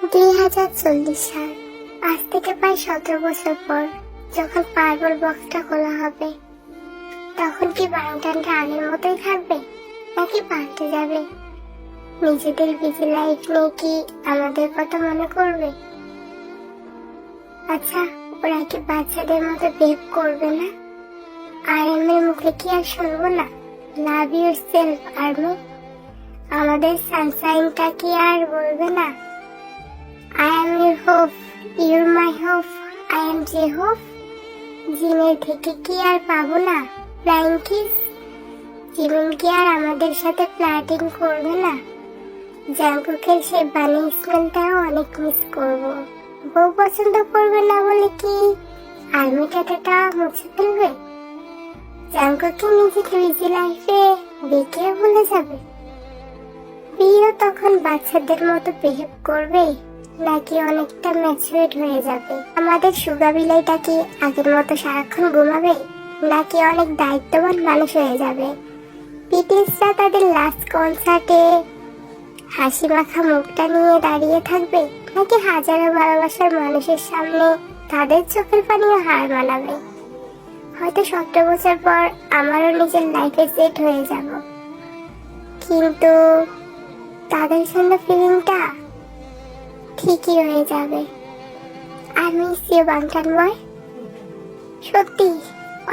2040 সাল, আজ থেকে প্রায় 17 বছর পর যখন পার্বল বক্সটা খোলা হবে, তখন কি বাংটানটা আগের মতোই থাকবে নাকি পাল্টে যাবে? নিজেদের বিজি লাইফ নিয়ে কি আমাদের কথা মনে করবে? আচ্ছা, ওরা কি বাচ্চাদের মতো বিহেভ করবে না? আর এর মুখে কি আর শুনবো না লাভ ইউর সেলফ আর্মি? আমাদের সানশাইনটা কি আর বলবে না I am your hope, you're my hope, I am J-Hope? জিমের থেকে কি আর পাবো না ফ্লাইং কিস? জিমিন কি আর আমাদের সাথে ফ্লার্টিং করবে না? জাঙ্কুকের সেই বানি স্মেলটাও অনেক মিস করবো। বউ পছন্দ করবে না বলে কি আর্মি টাটাটা মুছে ফেলবে? জাঙ্কুকে নিজের বিজি লাইফে বিকে ভুলে যাবে? বিয়েও তখন বাচ্চাদের মতো বিহেভ করবে নাকি অনেকটা ম্যাচুরেট হয়ে যাবে? আমাদের সুগা বিলাইটা কি আগের মতো সারাক্ষণ ঘুমাবে নাকি অনেক দায়িত্ববান মানুষ হয়ে যাবে? বিটিএসরা তাদের লাস্ট কনসার্টে হাসি মাখা মুখটা নিয়ে দাঁড়িয়ে থাকবে নাকি হাজারো ভালোবাসার মানুষের সামনে তাদের চোখের পানিও হার মানাবে? হয়তো 17 বছর পর আমারও নিজের লাইফে সেট হয়ে যাব, কিন্তু তাদের জন্য ফিলিংটা ঠিকই হয়ে যাবে। আমি সে বাংটানময়, সত্যি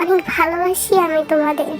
অনেক ভালোবাসি আমি তোমাদের।